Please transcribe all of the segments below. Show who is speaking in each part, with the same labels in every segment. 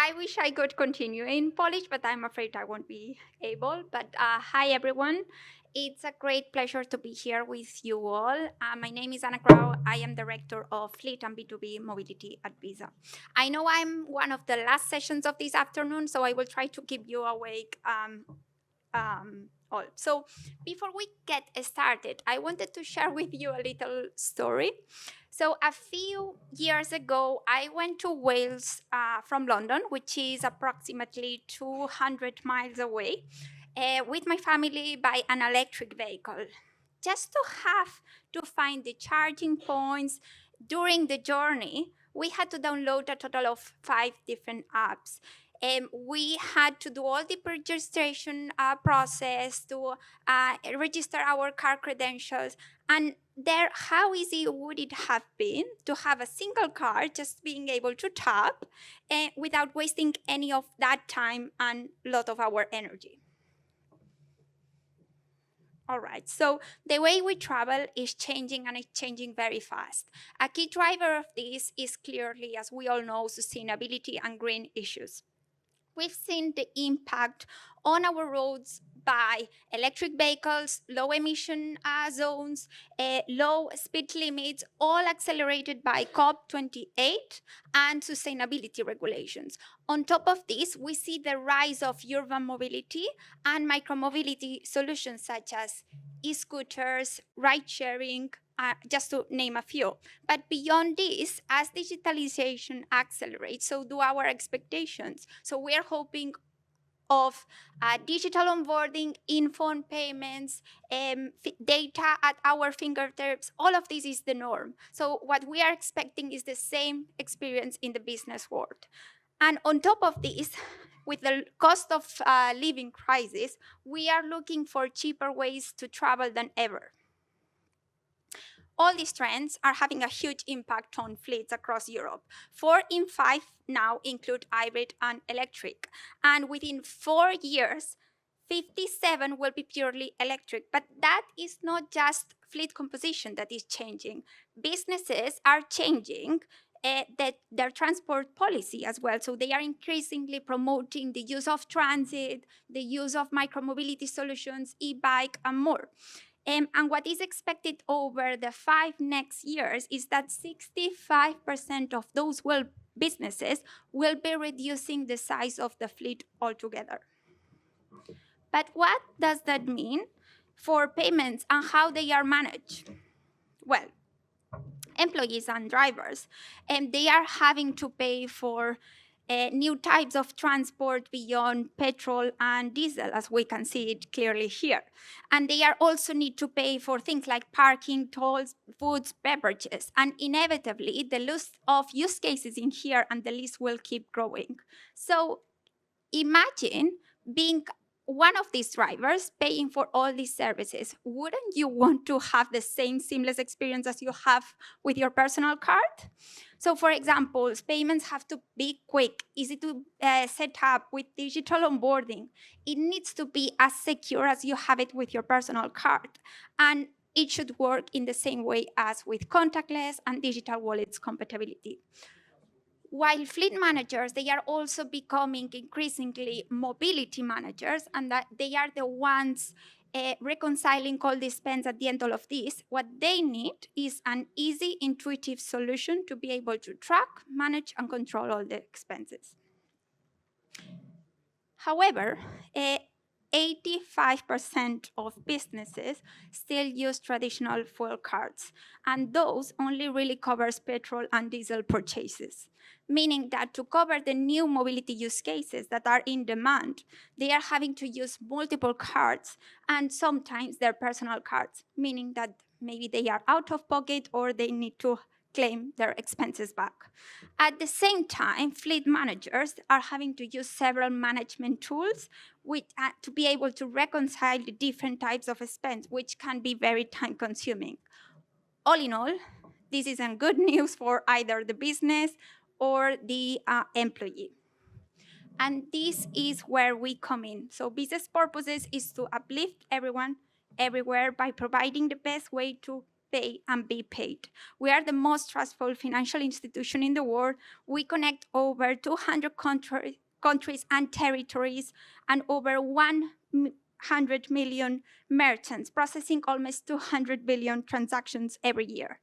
Speaker 1: I wish I could continue in Polish, but I'm afraid I won't be able. But hi, everyone. It's a great pleasure to be here with you all. My name is Anna Grau. I am Director of Fleet and B2B Mobility at Visa. I know I'm one of the last sessions of this afternoon, so I will try to keep you awake all. So before we get started, I wanted to share with you a little story. So a few years ago, I went to Wales from London, which is approximately 200 miles away, with my family by an electric vehicle, just to have to find the charging points. During the journey, we had to download a total of 5 different apps. We had to do all the registration process to register our car credentials. And there, how easy would it have been to have a single car just being able to tap without wasting any of that time and a lot of our energy? All right, so the way we travel is changing, and it's changing very fast. A key driver of this is clearly, as we all know, sustainability and green issues. We've seen the impact on our roads by electric vehicles, low emission zones, low speed limits, all accelerated by COP28 and sustainability regulations. On top of this, we see the rise of urban mobility and micromobility solutions such as e-scooters, ride sharing, just to name a few. But beyond this, as digitalization accelerates, so do our expectations. So we are hoping of digital onboarding, in-phone payments, data at our fingertips. All of this is the norm. So what we are expecting is the same experience in the business world. And on top of this, with the cost of living crisis, we are looking for cheaper ways to travel than ever. All these trends are having a huge impact on fleets across Europe. 4 in 5 now include hybrid and electric. And within 4 years, 57 will be purely electric. But that is not just fleet composition that is changing. Businesses are changing their transport policy as well. So they are increasingly promoting the use of transit, the use of micromobility solutions, e-bike, and more. And what is expected over the 5 next years is that 65% of those businesses will be reducing the size of the fleet altogether. But what does that mean for payments and how they are managed? Well, employees and drivers, they are having to pay for new types of transport beyond petrol and diesel, as we can see it clearly here. And they are also need to pay for things like parking, tolls, foods, beverages. And inevitably, the list of use cases in here and the list will keep growing. So imagine being one of these drivers paying for all these services. Wouldn't you want to have the same seamless experience as you have with your personal card? So for example, payments have to be quick, easy to set up with digital onboarding. It needs to be as secure as you have it with your personal card. And it should work in the same way as with contactless and digital wallets compatibility. While fleet managers, they are also becoming increasingly mobility managers, and that they are the ones reconciling all the spends at the end of this. What they need is an easy, intuitive solution to be able to track, manage, and control all the expenses. However, 85% of businesses still use traditional fuel cards, and those only really covers petrol and diesel purchases, meaning that to cover the new mobility use cases that are in demand, they are having to use multiple cards and sometimes their personal cards, meaning that maybe they are out of pocket or they need to claim their expenses back. At the same time, fleet managers are having to use several management tools to be able to reconcile the different types of expense, which can be very time-consuming. All in all, this isn't good news for either the business or the employee. And this is where we come in. So business purposes is to uplift everyone everywhere by providing the best way to pay and be paid. We are the most trustful financial institution in the world. We connect over 200 countries and territories and over 100 million merchants, processing almost 200 billion transactions every year.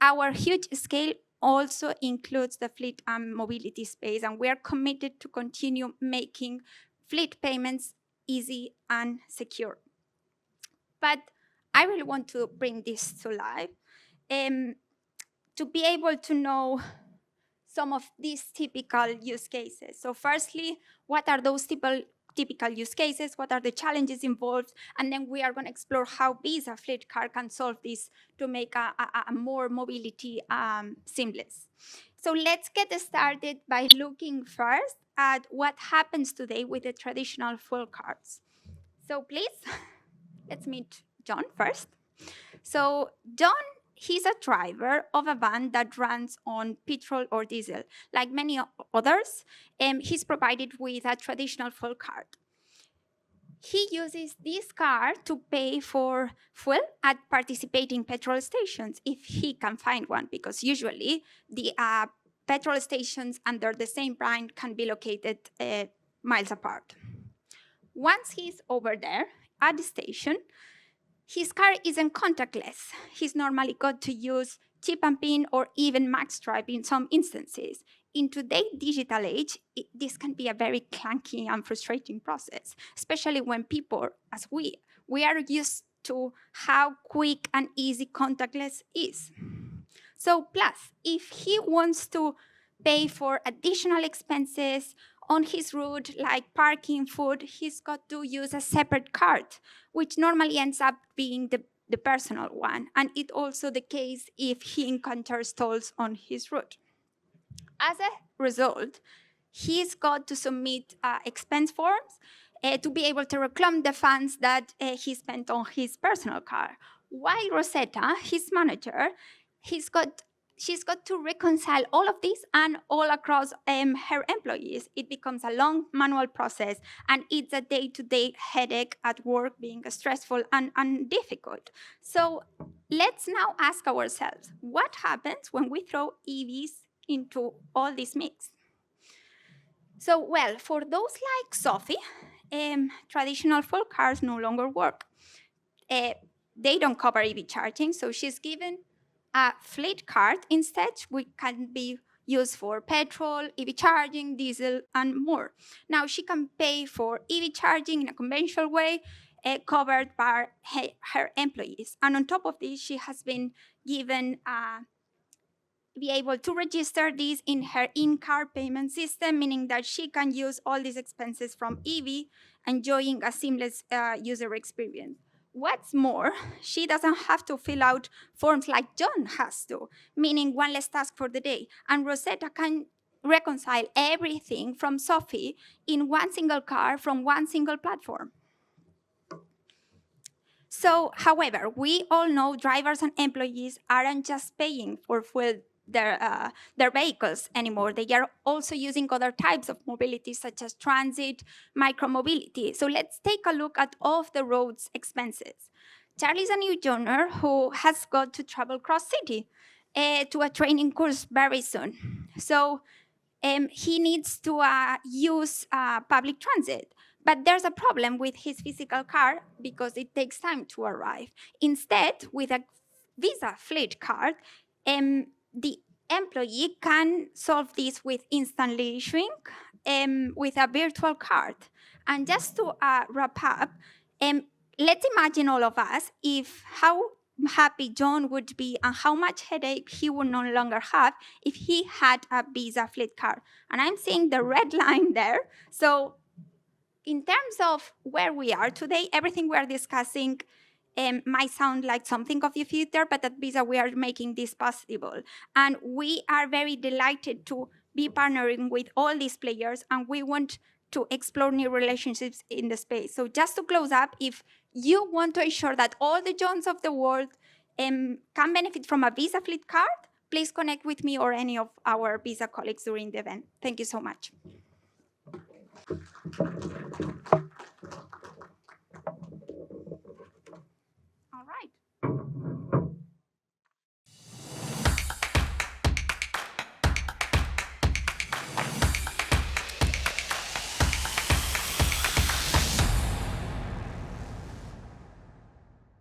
Speaker 1: Our huge scale also includes the fleet and mobility space, and we are committed to continue making fleet payments easy and secure. But I really want to bring this to life to be able to know some of these typical use cases. So firstly, what are those typical use cases? What are the challenges involved? And then we are going to explore how Visa Fleet Card can solve this to make a more mobility seamless. So let's get started by looking first at what happens today with the traditional fuel cards. So please, let's meet John first. So John, he's a driver of a van that runs on petrol or diesel. Like many others, he's provided with a traditional fuel card. He uses this card to pay for fuel at participating petrol stations, if he can find one, because usually the petrol stations under the same brand can be located miles apart. Once he's over there at the station, his card isn't contactless. He's normally got to use chip and pin or even magstripe in some instances. In today's digital age, this can be a very clunky and frustrating process, especially when people, as we are used to how quick and easy contactless is. So plus, if he wants to pay for additional expenses on his route, like parking, food, he's got to use a separate card, which normally ends up being the personal one. And it's also the case if he encounters tolls on his route. As a result, he's got to submit expense forms to be able to reclaim the funds that he spent on his personal car. While Rosetta, his manager, she's got to reconcile all of this and all across her employees. It becomes a long manual process, and it's a day-to-day headache at work, being stressful and difficult. So let's now ask ourselves, what happens when we throw EVs into all this mix? So, well, for those like Sophie, traditional fuel cards no longer work. They don't cover EV charging, so she's given a fleet card instead, which can be used for petrol, EV charging, diesel, and more. Now she can pay for EV charging in a conventional way, covered by her employees. And on top of this, she has been given be able to register this in her in-car payment system, meaning that she can use all these expenses from EV, enjoying a seamless user experience. What's more, she doesn't have to fill out forms like John has to, meaning one less task for the day. And Rosetta can reconcile everything from Sophie in one single car from one single platform. So, however, we all know drivers and employees aren't just paying for fuel their vehicles anymore. They are also using other types of mobility, such as transit, micromobility. So let's take a look at all of the road's expenses. Charlie is a new joiner who has got to travel cross-city to a training course very soon. So he needs to use public transit. But there's a problem with his physical car because it takes time to arrive. Instead, with a Visa Fleet Card, the employee can solve this with instantly issuing with a virtual card. And just to wrap up, let's imagine all of us if how happy John would be and how much headache he would no longer have if he had a Visa Fleet Card. And I'm seeing the red line there. So in terms of where we are today, everything we are discussing might sound like something of the future, but at Visa we are making this possible. And we are very delighted to be partnering with all these players, and we want to explore new relationships in the space. So just to close up, if you want to ensure that all the Johns of the world can benefit from a Visa Fleet Card, please connect with me or any of our Visa colleagues during the event. Thank you so much.